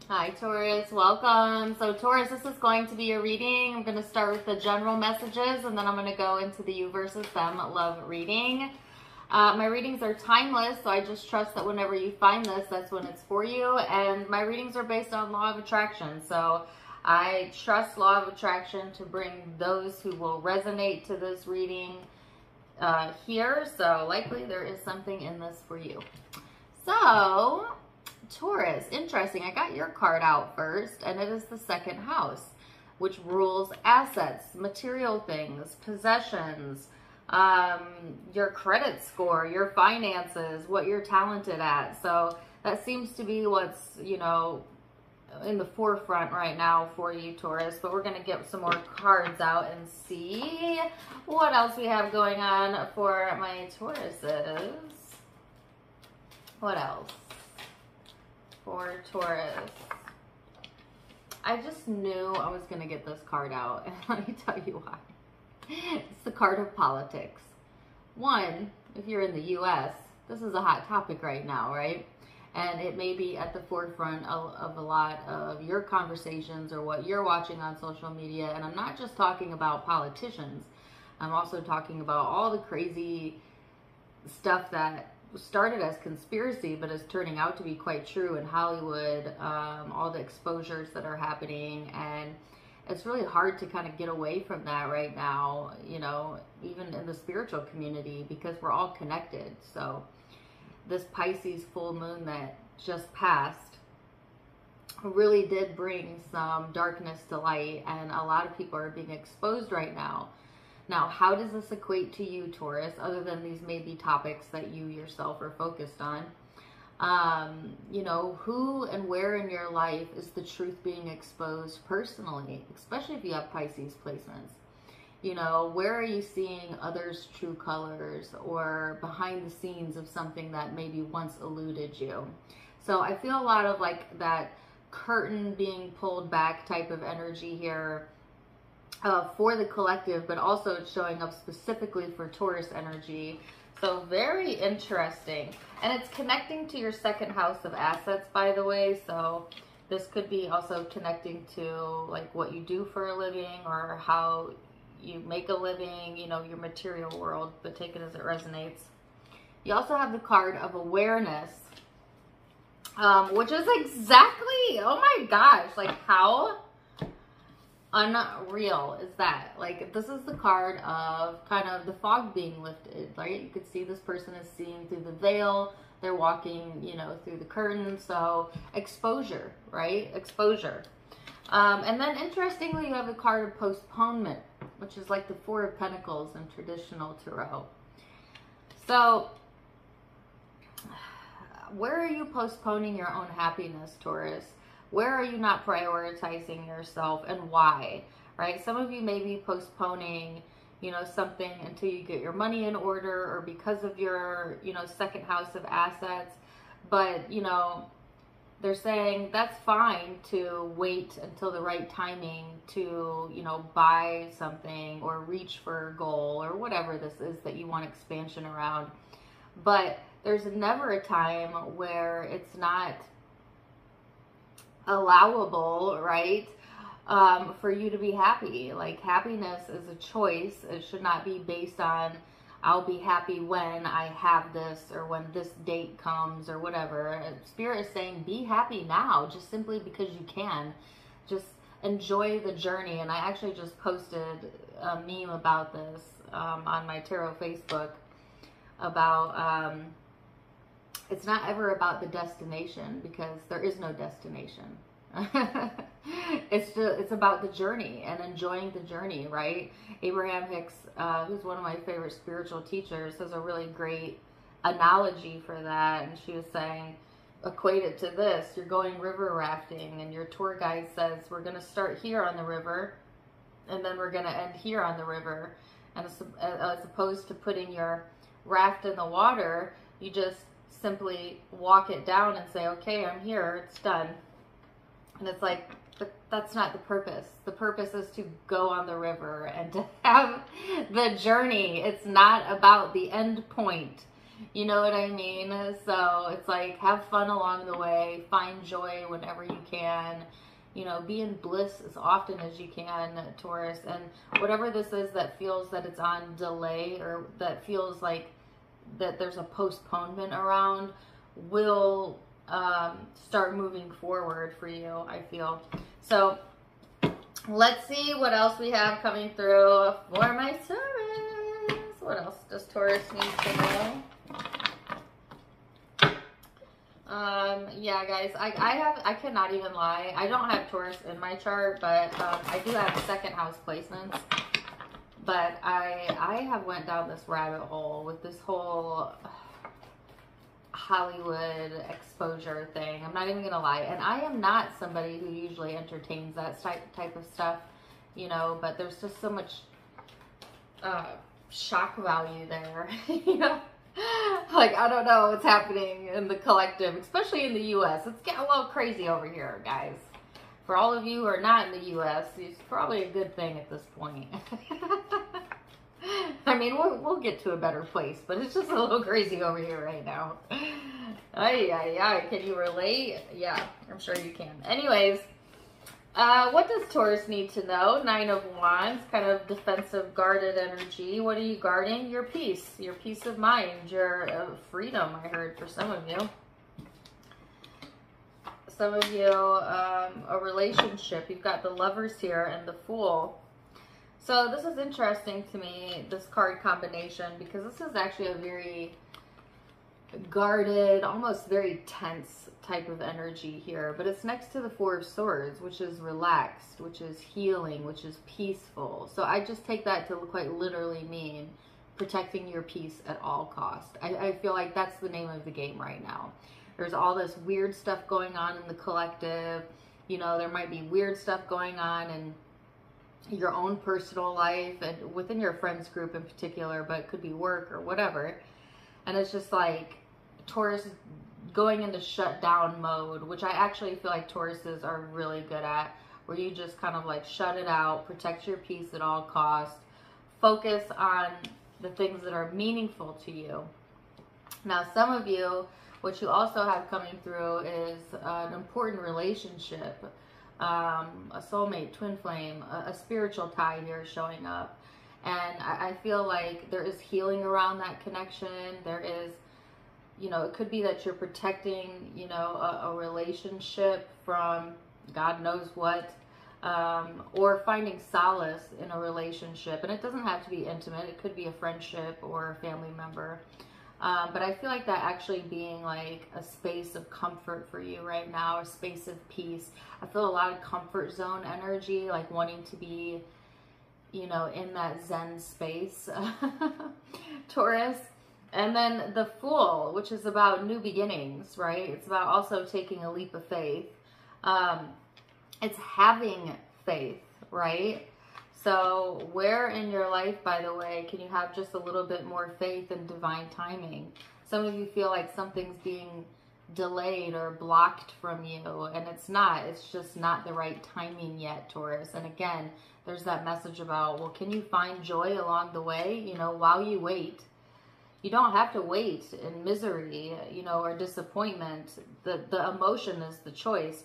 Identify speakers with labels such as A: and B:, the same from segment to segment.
A: Hi Taurus, welcome. So Taurus, this is going to be a reading. I'm going to start with the general messages and then I'm going to go into the you versus them love reading. My readings are timeless, so I just trust that whenever you find this, that's when it's for you. And my readings are based on law of attraction. So I trust law of attraction to bring those who will resonate to this reading here. So likely there is something in this for you. So Taurus, interesting. I got your card out first, and it is the second house, which rules assets, material things, possessions, your credit score, your finances, what you're talented at. So that seems to be what's, in the forefront right now for you, Taurus. But we're going to get some more cards out and see what else we have going on for my Tauruses. What else? For Taurus, I just knew I was going to get this card out, and let me tell you why. It's the card of politics. One, if you're in the U.S., this is a hot topic right now, right? And it may be at the forefront of a lot of your conversations or what you're watching on social media. And I'm not just talking about politicians. I'm also talking about all the crazy stuff that started as conspiracy but is turning out to be quite true in Hollywood, all the exposures that are happening, and it's really hard to kind of get away from that right now, even in the spiritual community, because we're all connected. So this Pisces full moon that just passed really did bring some darkness to light, and a lot of people are being exposed right now. Now, how does this equate to you, Taurus, other than these may be topics that you yourself are focused on? Who and where in your life is the truth being exposed personally, especially if you have Pisces placements? Where are you seeing others' true colors or behind the scenes of something that maybe once eluded you? So I feel a lot of like that curtain being pulled back type of energy here. For the collective, but also it's showing up specifically for Taurus energy. So very interesting. And it's connecting to your second house of assets, by the way. So this could be also connecting to like what you do for a living or how you make a living, your material world, but take it as it resonates. You also have the card of awareness, which is exactly, oh my gosh, like how unreal is that? Like, this is the card of kind of the fog being lifted, right? You could see this person is seeing through the veil. They're walking, through the curtain. So exposure, right? Exposure. And then interestingly, you have the card of postponement, which is like the Four of Pentacles in traditional tarot. So where are you postponing your own happiness, Taurus? Where are you not prioritizing yourself, and why, right? Some of you may be postponing, something until you get your money in order, or because of your, second house of assets. But, they're saying that's fine to wait until the right timing to, buy something or reach for a goal or whatever this is that you want expansion around. But there's never a time where it's not allowable, right, for you to be happy. Like, happiness is a choice. It should not be based on I'll be happy when I have this or when this date comes or whatever. Spirit is saying be happy now, just simply because you can. Just enjoy the journey. And I actually just posted a meme about this on my tarot Facebook about it's not ever about the destination, because there is no destination. It's about the journey and enjoying the journey, right? Abraham Hicks, who's one of my favorite spiritual teachers, has a really great analogy for that. And she was saying, equate it to this: you're going river rafting, and your tour guide says, we're going to start here on the river, and then we're going to end here on the river. And as opposed to putting your raft in the water, you just simply walk it down and say, okay, I'm here, it's done. And it's like, that's not the purpose. The purpose is to go on the river and to have the journey. It's not about the end point. You know what I mean? So it's like, have fun along the way, find joy whenever you can, you know, be in bliss as often as you can, Taurus. And whatever this is that feels that it's on delay, or that feels like that there's a postponement around, will start moving forward for you, I feel. So let's see what else we have coming through for my Taurus. What else does Taurus need to know? Yeah, guys, I cannot even lie. I don't have Taurus in my chart, but I do have second house placements. But I have went down this rabbit hole with this whole Hollywood exposure thing. I'm not even gonna lie, and I am not somebody who usually entertains that type of stuff, you know, but there's just so much shock value there. You know, like, I don't know what's happening in the collective, especially in the US. It's getting a little crazy over here, guys. For all of you who are not in the US, it's probably a good thing at this point. I mean, we'll get to a better place, but it's just a little crazy over here right now. Ay. Can you relate? Yeah, I'm sure you can. Anyways, what does Taurus need to know? 9 of Wands, kind of defensive, guarded energy. What are you guarding? Your peace of mind, your freedom, I heard, for some of you. Some of you, a relationship. You've got the Lovers here and the Fool. So this is interesting to me, this card combination, because this is actually a very guarded, almost very tense type of energy here. But it's next to the Four of Swords, which is relaxed, which is healing, which is peaceful. So I just take that to quite literally mean protecting your peace at all costs. I feel like that's the name of the game right now. There's all this weird stuff going on in the collective. You know, there might be weird stuff going on in your own personal life and within your friends group in particular, but it could be work or whatever. And it's just like Taurus going into shutdown mode, which I actually feel like Tauruses are really good at, where you just kind of like shut it out, protect your peace at all costs, focus on the things that are meaningful to you. Now, some of you, what you also have coming through is an important relationship, a soulmate, twin flame, a spiritual tie here showing up. And I feel like there is healing around that connection. There is, you know, it could be that you're protecting, you know, a relationship from God knows what, or finding solace in a relationship. And it doesn't have to be intimate. It could be a friendship or a family member. But I feel like that actually being like a space of comfort for you right now, a space of peace. I feel a lot of comfort zone energy, like wanting to be, you know, in that Zen space, Taurus. And then the Fool, which is about new beginnings, right? It's about also taking a leap of faith. It's having faith, right? So where in your life, by the way, can you have just a little bit more faith in divine timing? Some of you feel like something's being delayed or blocked from you, and it's not. It's just not the right timing yet, Taurus. And again, there's that message about, well, can you find joy along the way, you know, while you wait? You don't have to wait in misery, you know, or disappointment. The emotion is the choice,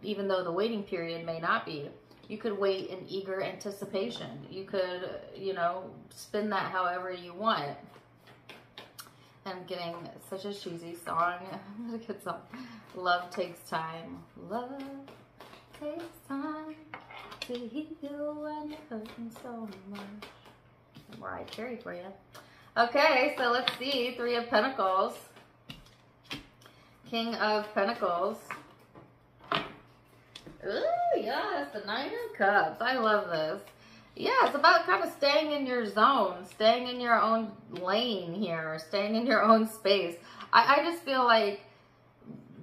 A: even though the waiting period may not be. You could wait in eager anticipation. You could, you know, spin that however you want. I'm getting such a cheesy song. It's a good song. Love takes time. Love takes time to heal when you're hurting so much. Mariah Carey for you. Okay, so let's see. 3 of Pentacles. King of Pentacles. Ooh, yes, the 9 of Cups. I love this. Yeah, it's about kind of staying in your zone, staying in your own lane here, staying in your own space. I just feel like,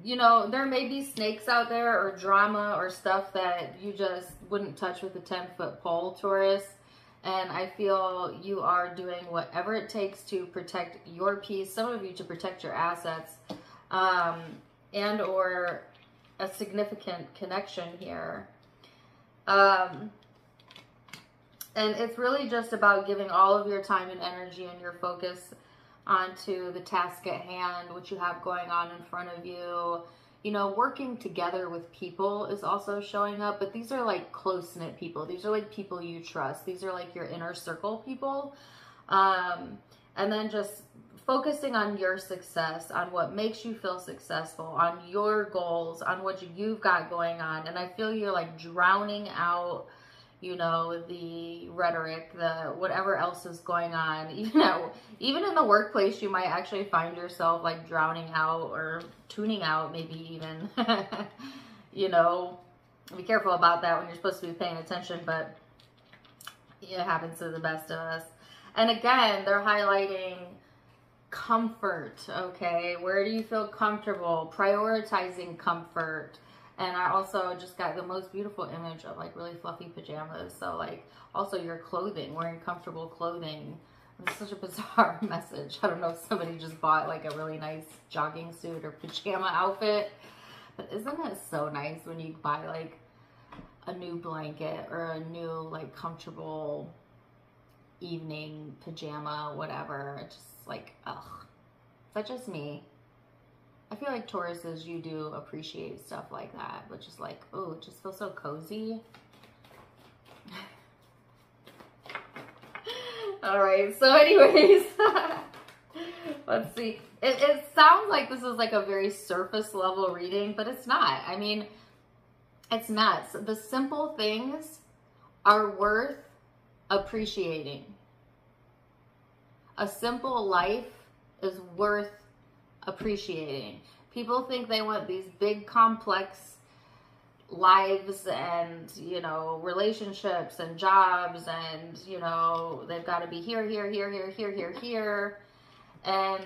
A: you know, there may be snakes out there or drama or stuff that you just wouldn't touch with a 10-foot pole, Taurus. And I feel you are doing whatever it takes to protect your peace, some of you to protect your assets, and or a significant connection here. And it's really just about giving all of your time and energy and your focus onto the task at hand, what you have going on in front of you. You know, working together with people is also showing up, but these are like close-knit people. These are like people you trust. These are like your inner circle people. And then just focusing on your success, on what makes you feel successful, on your goals, on what you've got going on. And I feel you're like drowning out, you know, the rhetoric, the whatever else is going on. You know, even in the workplace, you might actually find yourself like drowning out or tuning out, maybe even. You know, be careful about that when you're supposed to be paying attention, but it happens to the best of us. And again, they're highlighting comfort, okay? Where do you feel comfortable? Prioritizing comfort. And I also just got the most beautiful image of like really fluffy pajamas. So like also your clothing, wearing comfortable clothing. It's such a bizarre message. I don't know if somebody just bought like a really nice jogging suit or pajama outfit. But isn't it so nice when you buy like a new blanket or a new like comfortable evening pajama, whatever. It's just like, ugh. Is that just me? I feel like Tauruses, you do appreciate stuff like that, but just like, oh, it just feels so cozy. All right, so anyways, let's see. It sounds like this is like a very surface level reading, but it's not. I mean, it's not. So the simple things are worth appreciating. A simple life is worth appreciating. People think they want these big complex lives and, you know, relationships and jobs and, you know, they've got to be here. And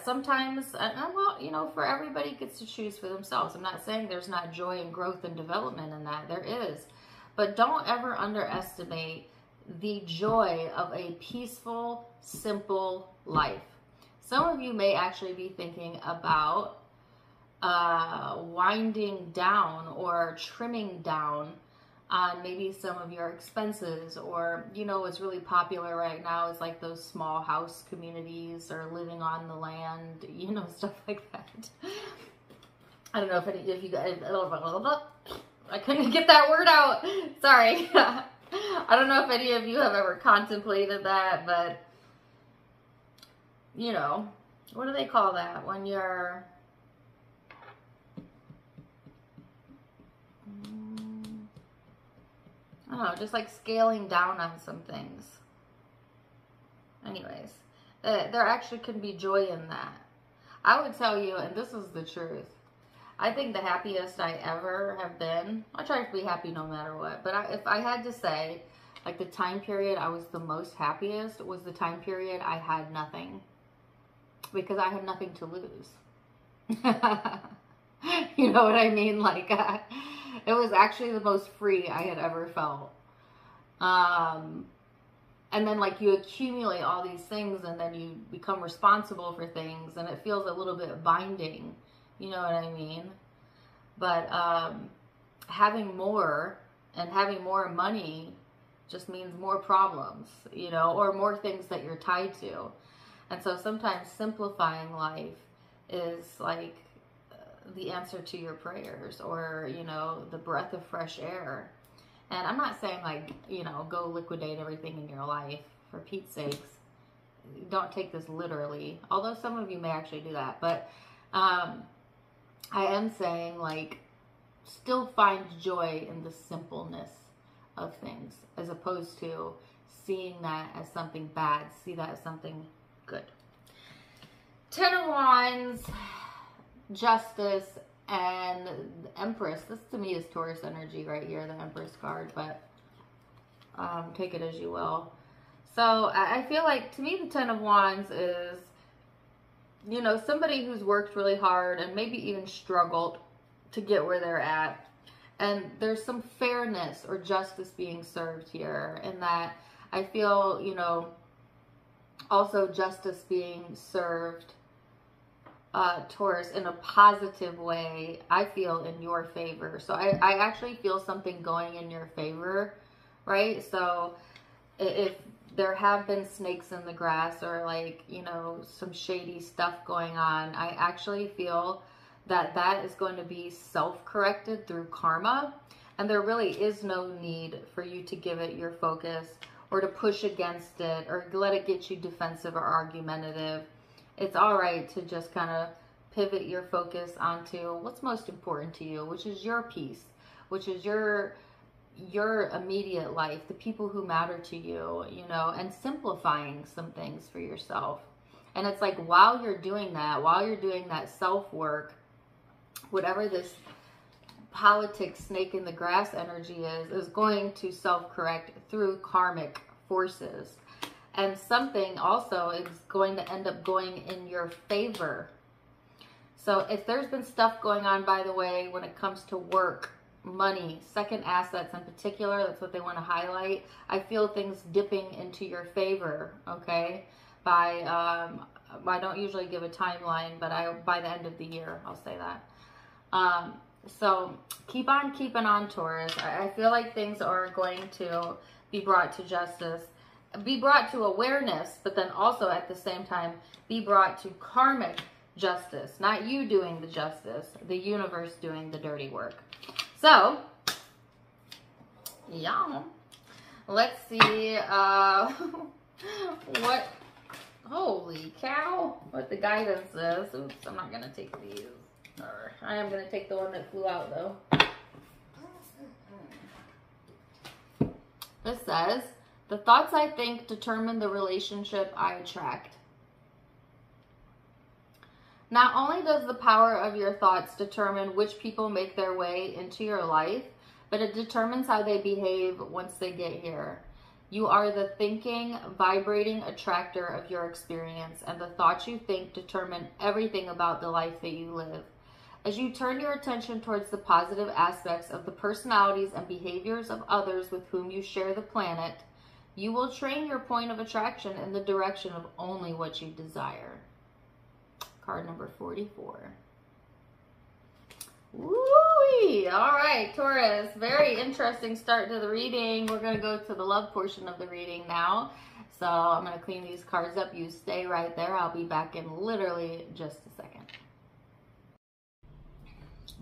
A: sometimes, well, you know, for everybody gets to choose for themselves. I'm not saying there's not joy and growth and development in that. There is. But don't ever underestimate the joy of a peaceful, simple life. Some of you may actually be thinking about winding down or trimming down on maybe some of your expenses, or, you know, what's really popular right now is like those small house communities or living on the land, you know, stuff like that. I don't know if you guys, I couldn't get that word out. Sorry. I don't know if any of you have ever contemplated that, but, you know, what do they call that when you're, I don't know, just like scaling down on some things. Anyways, there actually can be joy in that. I would tell you, and this is the truth, I think the happiest I ever have been, I try to be happy no matter what, but if I had to say, like the time period I was the most happiest was the time period I had nothing. Because I had nothing to lose. You know what I mean? Like, it was actually the most free I had ever felt. And then like you accumulate all these things and then you become responsible for things and it feels a little bit binding. You know what I mean? But having more and having more money just means more problems, you know, or more things that you're tied to. And so sometimes simplifying life is like the answer to your prayers, or, you know, the breath of fresh air. And I'm not saying like, you know, go liquidate everything in your life, for Pete's sakes. Don't take this literally, although some of you may actually do that. But I am saying like still find joy in the simpleness of things, as opposed to seeing that as something bad. See that as something good. Ten of Wands, Justice, and the Empress. This to me is Taurus energy right here, the Empress card, but take it as you will. So I feel like, to me, the Ten of Wands is, you know, somebody who's worked really hard and maybe even struggled to get where they're at. And there's some fairness or justice being served here, in that I feel, you know, also justice being served, Taurus, in a positive way, I feel, in your favor. So I actually feel something going in your favor, right? So if there have been snakes in the grass, or like, you know, some shady stuff going on, I actually feel that that is going to be self-corrected through karma. And there really is no need for you to give it your focus or to push against it or let it get you defensive or argumentative. It's all right to just kind of pivot your focus onto what's most important to you, which is your peace, which is your immediate life, the people who matter to you, you know, and simplifying some things for yourself. And it's like, while you're doing that self-work, whatever this politics snake in the grass energy is going to self-correct through karmic forces. And something also is going to end up going in your favor. So if there's been stuff going on, by the way, when it comes to work, money, second assets in particular, that's what they want to highlight. I feel things dipping into your favor, okay? I don't usually give a timeline, but by the end of the year, I'll say that. So keep on keeping on, Taurus. I feel like things are going to be brought to justice, be brought to awareness, but then also at the same time be brought to karmic justice. Not you doing the justice, the universe doing the dirty work. So, yeah, let's see what, holy cow, what the guidance is. Oops, I'm not going to take these. Or I am going to take the one that flew out, though. This says, the thoughts I think determine the relationship I attract. Not only does the power of your thoughts determine which people make their way into your life, but it determines how they behave once they get here. You are the thinking, vibrating attractor of your experience, and the thoughts you think determine everything about the life that you live. As you turn your attention towards the positive aspects of the personalities and behaviors of others with whom you share the planet, you will train your point of attraction in the direction of only what you desire. Card number 44. Woo-wee! All right, Taurus. Very interesting start to the reading. We're going to go to the love portion of the reading now. So I'm going to clean these cards up. You stay right there. I'll be back in literally just a second.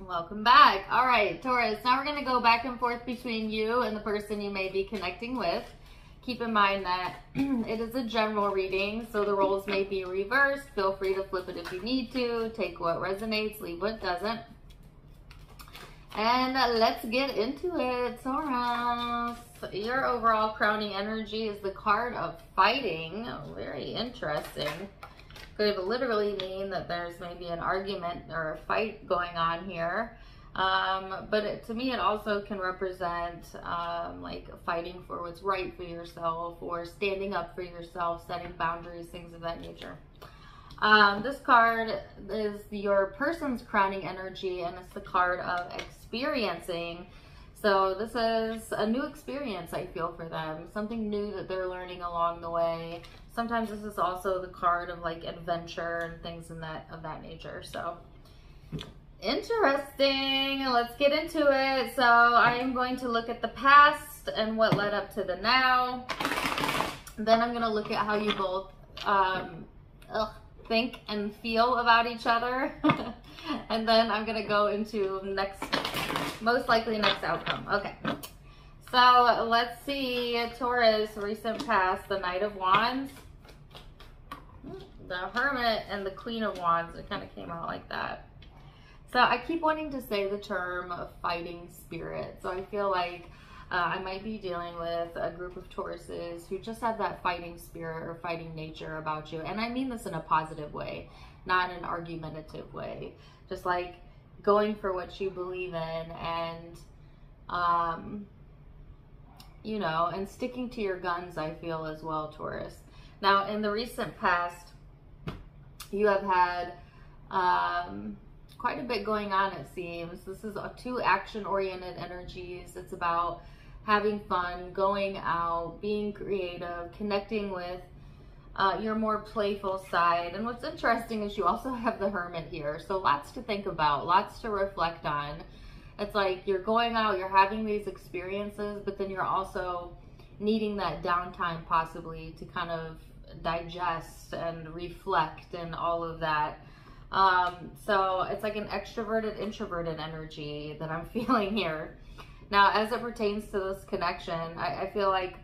A: Welcome back. All right, Taurus. Now we're going to go back and forth between you and the person you may be connecting with. Keep in mind that it is a general reading, so the roles may be reversed. Feel free to flip it if you need to. Take what resonates, leave what doesn't. And let's get into it, Taurus. Your overall crowning energy is the card of fighting. Very interesting. Could literally mean that there's maybe an argument or a fight going on here. But to me, it also can represent like fighting for what's right for yourself, or standing up for yourself, setting boundaries, things of that nature. This card is your person's crowning energy, and it's the card of experiencing. So this is a new experience, I feel, for them. Something new that they're learning along the way. Sometimes this is also the card of like adventure and things of that nature. So interesting. Let's get into it. So I am going to look at the past and what led up to the now. Then I'm going to look at how you both think and feel about each other. And then I'm going to go into most likely next outcome. Okay. So let's see, Taurus, recent past, the Knight of Wands, the Hermit, and the Queen of Wands. It kind of came out like that. So I keep wanting to say the term fighting spirit. So I feel like I might be dealing with a group of Tauruses who just have that fighting spirit or fighting nature about you. And I mean this in a positive way, not in an argumentative way. Just like going for what you believe in, and, you know, and sticking to your guns, I feel, as well, Taurus. Now, in the recent past, you have had quite a bit going on, it seems. This is two action-oriented energies. It's about having fun, going out, being creative, connecting with your more playful side. And what's interesting is you also have the Hermit here. So lots to think about, lots to reflect on. It's like you're going out, you're having these experiences, but then you're also needing that downtime possibly to kind of digest and reflect and all of that. So it's like an extroverted, introverted energy that I'm feeling here. Now, as it pertains to this connection, I feel like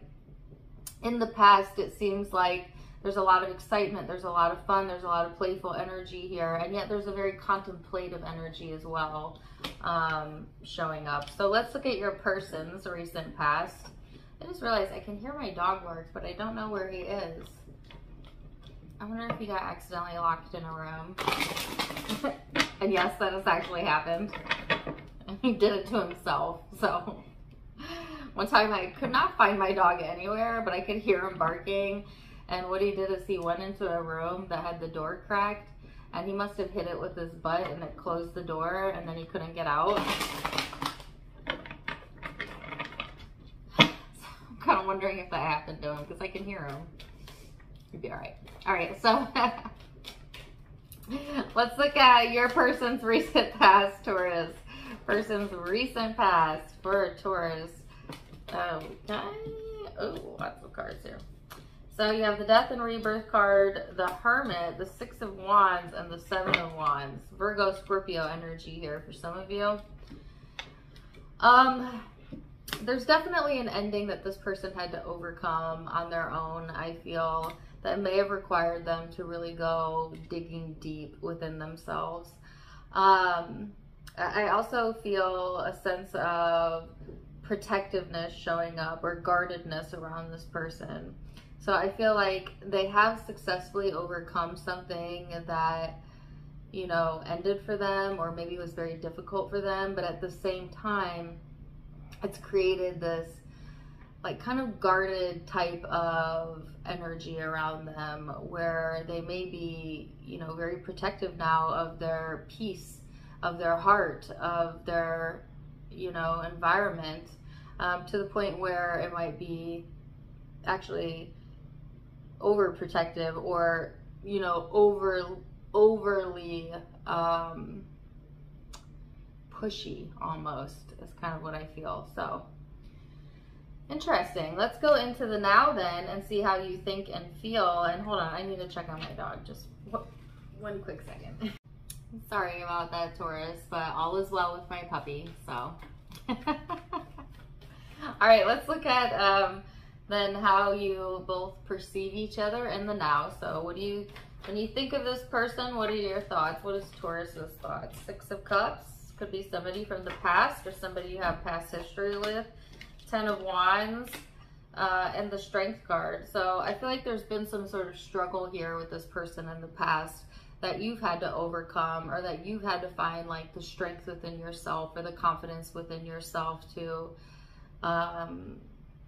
A: in the past, it seems like there's a lot of excitement, there's a lot of fun, there's a lot of playful energy here, and yet there's a very contemplative energy as well showing up. So let's look at your person's recent past. I just realized I can hear my dog bark, but I don't know where he is. I wonder if he got accidentally locked in a room. And yes, that has actually happened. And he did it to himself. So one time I could not find my dog anywhere, but I could hear him barking. And what he did is he went into a room that had the door cracked, and he must have hit it with his butt and it closed the door, and then he couldn't get out. So I'm kind of wondering if that happened to him because I can hear him. He'd be all right. All right, so let's look at your person's recent past, Taurus. Person's recent past for Taurus. Okay. Oh, lots of cards here. So you have the Death and Rebirth card, the Hermit, the Six of Wands, and the Seven of Wands. Virgo, Scorpio energy here for some of you. There's definitely an ending that this person had to overcome on their own, I feel, that may have required them to really go digging deep within themselves. I also feel a sense of protectiveness showing up, or guardedness around this person. So I feel like they have successfully overcome something that, you know, ended for them, or maybe was very difficult for them, but at the same time, it's created this like kind of guarded type of energy around them where they may be, you know, very protective now of their peace, of their heart, of their, you know, environment, to the point where it might be actually overprotective, or, you know, overly pushy almost is kind of what I feel. So interesting. Let's go into the now then and see how you think and feel. And hold on, I need to check on my dog. Just one quick second. Sorry about that, Taurus, but all is well with my puppy, so. All right, let's look at then how you both perceive each other in the now. So what do you, when you think of this person, what are your thoughts? What is Taurus's thoughts? Six of Cups could be somebody from the past or somebody you have past history with. Ten of Wands and the Strength card. So I feel like there's been some sort of struggle here with this person in the past that you've had to overcome, or that you've had to find like the strength within yourself or the confidence within yourself to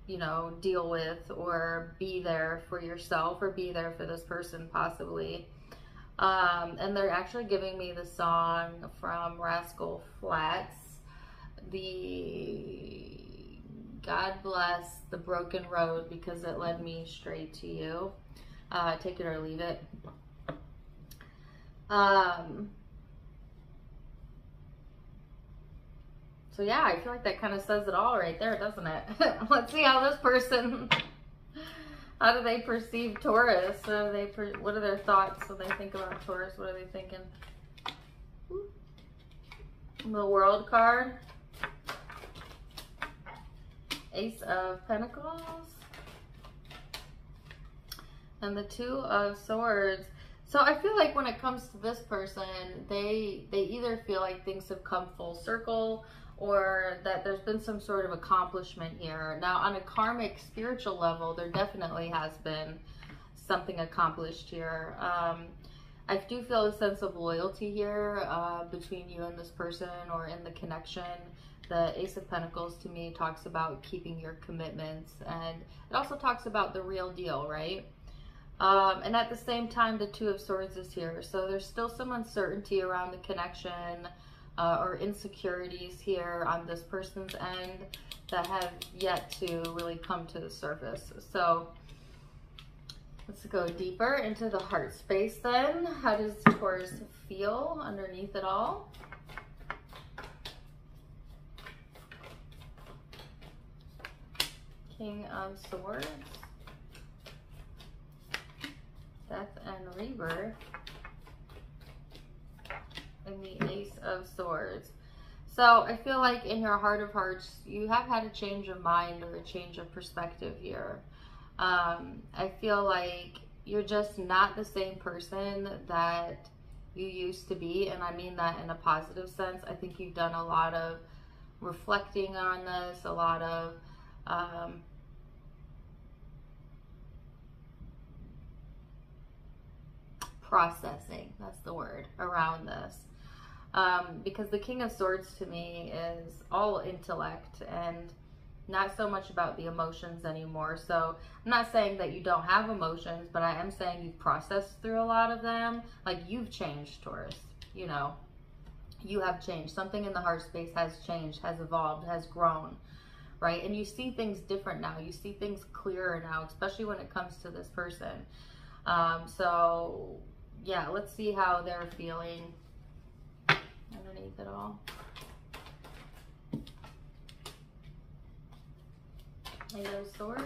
A: you know, deal with or be there for yourself, or be there for this person possibly. And they're actually giving me the song from Rascal Flatts, the God Bless the Broken Road because it led me straight to you. Take it or leave it. So yeah, I feel like that kind of says it all right there, doesn't it? Let's see how this person, how do they perceive Taurus? What are their thoughts when they think about Taurus? What are they thinking? The World card. Ace of Pentacles. And the Two of Swords. So I feel like when it comes to this person, they either feel like things have come full circle, or that there's been some sort of accomplishment here. Now, on a karmic spiritual level, there definitely has been something accomplished here. I do feel a sense of loyalty here between you and this person, or in the connection. The Ace of Pentacles to me talks about keeping your commitments, and it also talks about the real deal, right? And at the same time, the Two of Swords is here. So there's still some uncertainty around the connection, or insecurities here on this person's end that have yet to really come to the surface. So let's go deeper into the heart space then. How does Taurus feel underneath it all? King of Swords, Death and Rebirth, and the Ace of Swords. So I feel like in your heart of hearts, you have had a change of mind or a change of perspective here. I feel like you're just not the same person that you used to be, and I mean that in a positive sense. I think you've done a lot of reflecting on this, a lot of processing, that's the word, around this. Because the King of Swords to me is all intellect and not so much about the emotions anymore. So I'm not saying that you don't have emotions, but I am saying you've processed through a lot of them. Like, you've changed, Taurus. You know, you have changed. Something in the heart space has changed, has evolved, has grown, right? And you see things different now. You see things clearer now, especially when it comes to this person. So yeah, let's see how they're feeling underneath it all. Eight of Swords,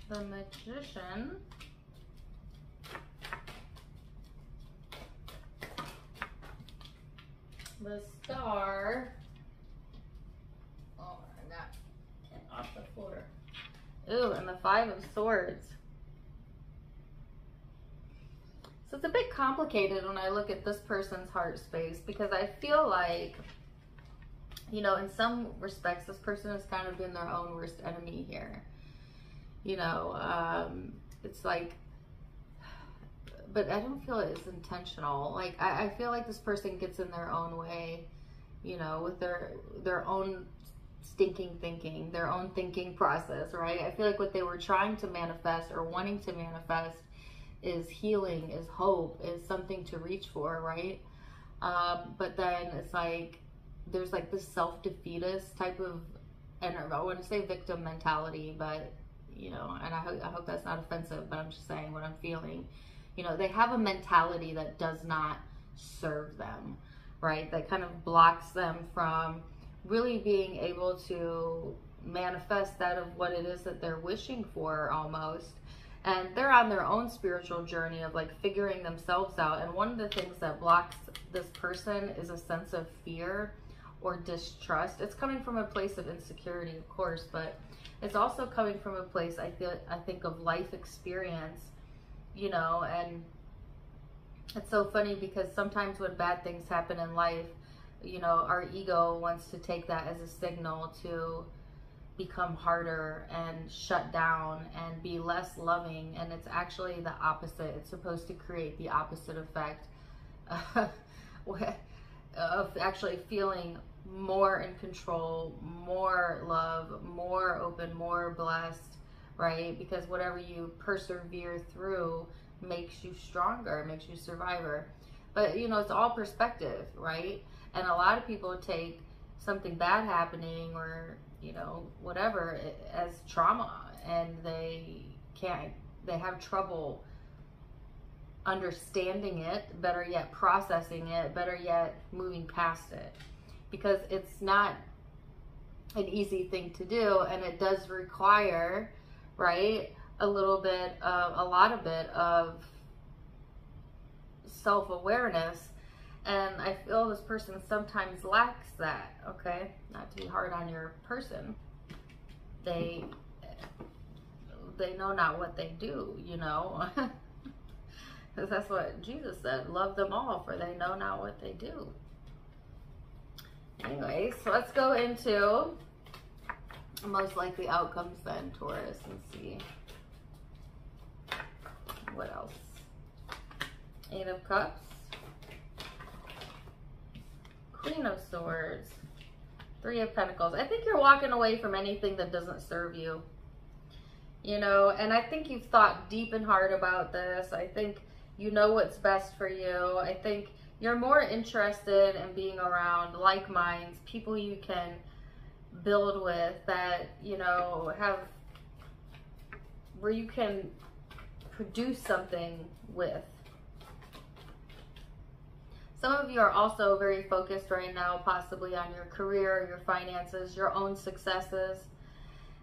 A: the Magician, the Star, oh, I got it off the floor. Ooh, and the Five of Swords. So it's a bit complicated when I look at this person's heart space, because I feel like, you know, in some respects, this person has kind of been their own worst enemy here. You know, it's like, but I don't feel it's intentional. Like, I feel like this person gets in their own way, you know, with their own stinking thinking, their own thinking process, right? I feel like what they were trying to manifest or wanting to manifest is healing, is hope, is something to reach for, right? But then it's like, there's like this self-defeatist type of, and I wouldn't say victim mentality, but, you know, and I hope that's not offensive, but I'm just saying what I'm feeling. You know, they have a mentality that does not serve them, right? That kind of blocks them from really being able to manifest that of what it is that they're wishing for, almost. And they're on their own spiritual journey of like figuring themselves out. And one of the things that blocks this person is a sense of fear or distrust. It's coming from a place of insecurity, of course, but it's also coming from a place, I think, of life experience, you know. And it's so funny because sometimes when bad things happen in life, you know, our ego wants to take that as a signal to become harder and shut down and be less loving, and it's actually the opposite. It's supposed to create the opposite effect of actually feeling more in control, more love, more open, more blessed, right? Because whatever you persevere through makes you stronger, makes you a survivor. But, you know, it's all perspective, right? And a lot of people take something bad happening or, you know, whatever, as trauma, and they have trouble understanding it, better yet processing it, better yet moving past it, because it's not an easy thing to do, and it does require, right, a lot of self-awareness. And I feel this person sometimes lacks that, okay? Not to be hard on your person. They know not what they do, you know? Because that's what Jesus said. Love them all, for they know not what they do. Anyways, so let's go into most likely outcomes then, Taurus, and see what else. Eight of Cups. Queen of Swords, Three of Pentacles. I think you're walking away from anything that doesn't serve you, you know, and I think you've thought deep and hard about this. I think you know what's best for you. I think you're more interested in being around like minds, people you can build with, that, you know, where you can produce something with. Some of you are also very focused right now, possibly on your career, your finances, your own successes.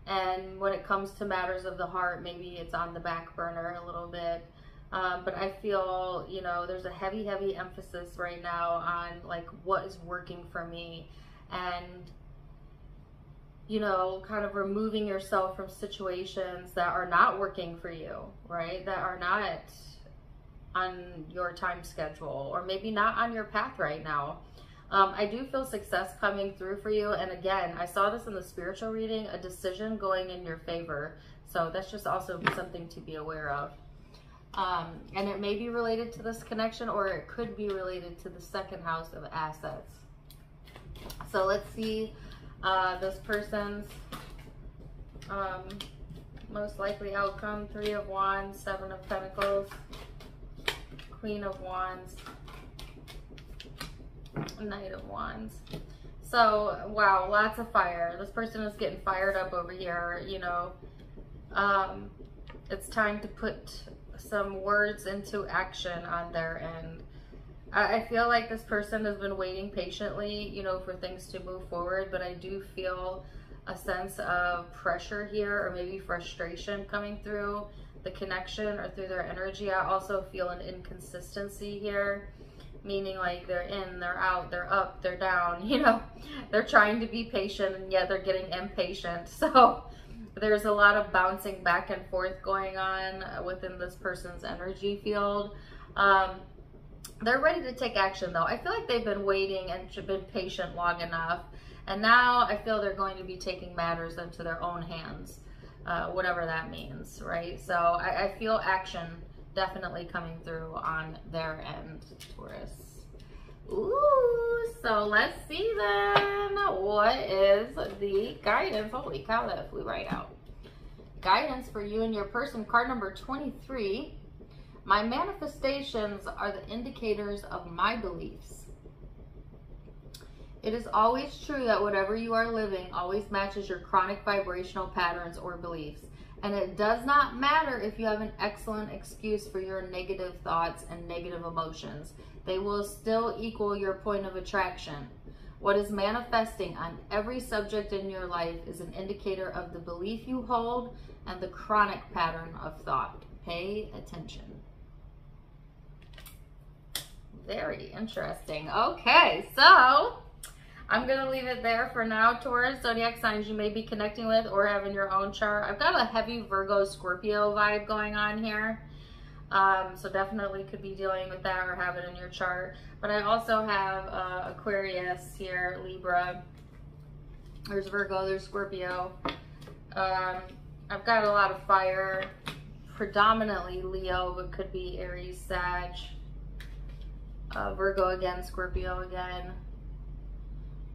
A: And when it comes to matters of the heart, maybe it's on the back burner a little bit. But I feel, you know, there's a heavy emphasis right now on like what is working for me, and, you know, kind of removing yourself from situations that are not working for you, right? That are not on your time schedule, or maybe not on your path right now. I do feel success coming through for you. And again, I saw this in the spiritual reading, a decision going in your favor. So that's just also something to be aware of. And it may be related to this connection, or it could be related to the second house of assets. So let's see this person's most likely outcome. 3 of Wands, 7 of Pentacles, Queen of Wands, Knight of Wands. So, wow, lots of fire. This person is getting fired up over here, you know. It's time to put some words into action on their end. I feel like this person has been waiting patiently, you know, for things to move forward, but I do feel a sense of pressure here, or maybe frustration coming through the connection or through their energy. I also feel an inconsistency here, meaning like they're in, they're out, they're up, they're down, you know. They're trying to be patient and yet they're getting impatient. So there's a lot of bouncing back and forth going on within this person's energy field. They're ready to take action though. I feel like they've been waiting and been patient long enough. And now I feel they're going to be taking matters into their own hands, whatever that means, right? So I feel action definitely coming through on their end, Taurus. Ooh, so let's see then. What is the guidance? Holy cow, that flew right out. Guidance for you and your person, card number 23. My manifestations are the indicators of my beliefs. It is always true that whatever you are living always matches your chronic vibrational patterns or beliefs. And it does not matter if you have an excellent excuse for your negative thoughts and negative emotions. They will still equal your point of attraction. What is manifesting on every subject in your life is an indicator of the belief you hold and the chronic pattern of thought. Pay attention. Very interesting. Okay, so I'm going to leave it there for now, Taurus. Zodiac signs you may be connecting with or have in your own chart. I've got a heavy Virgo Scorpio vibe going on here. So definitely could be dealing with that or have it in your chart. But I also have Aquarius here, Libra. There's Virgo, there's Scorpio. I've got a lot of fire, predominantly Leo, but could be Aries, Sag. Virgo again, Scorpio again.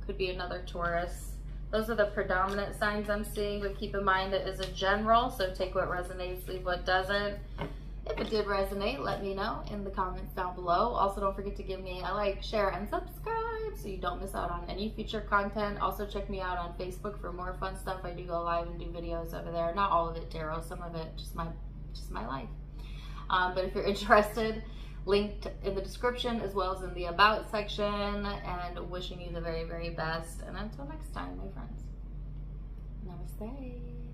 A: Could be another Taurus. Those are the predominant signs I'm seeing, but keep in mind it is a general, so take what resonates, leave what doesn't. If it did resonate, let me know in the comments down below. Also, don't forget to give me a like, share, and subscribe so you don't miss out on any future content. Also, check me out on Facebook for more fun stuff. I do go live and do videos over there. Not all of it tarot, some of it just my life. But if you're interested, linked in the description as well as in the about section, and wishing you the very, very best. And until next time, my friends, namaste.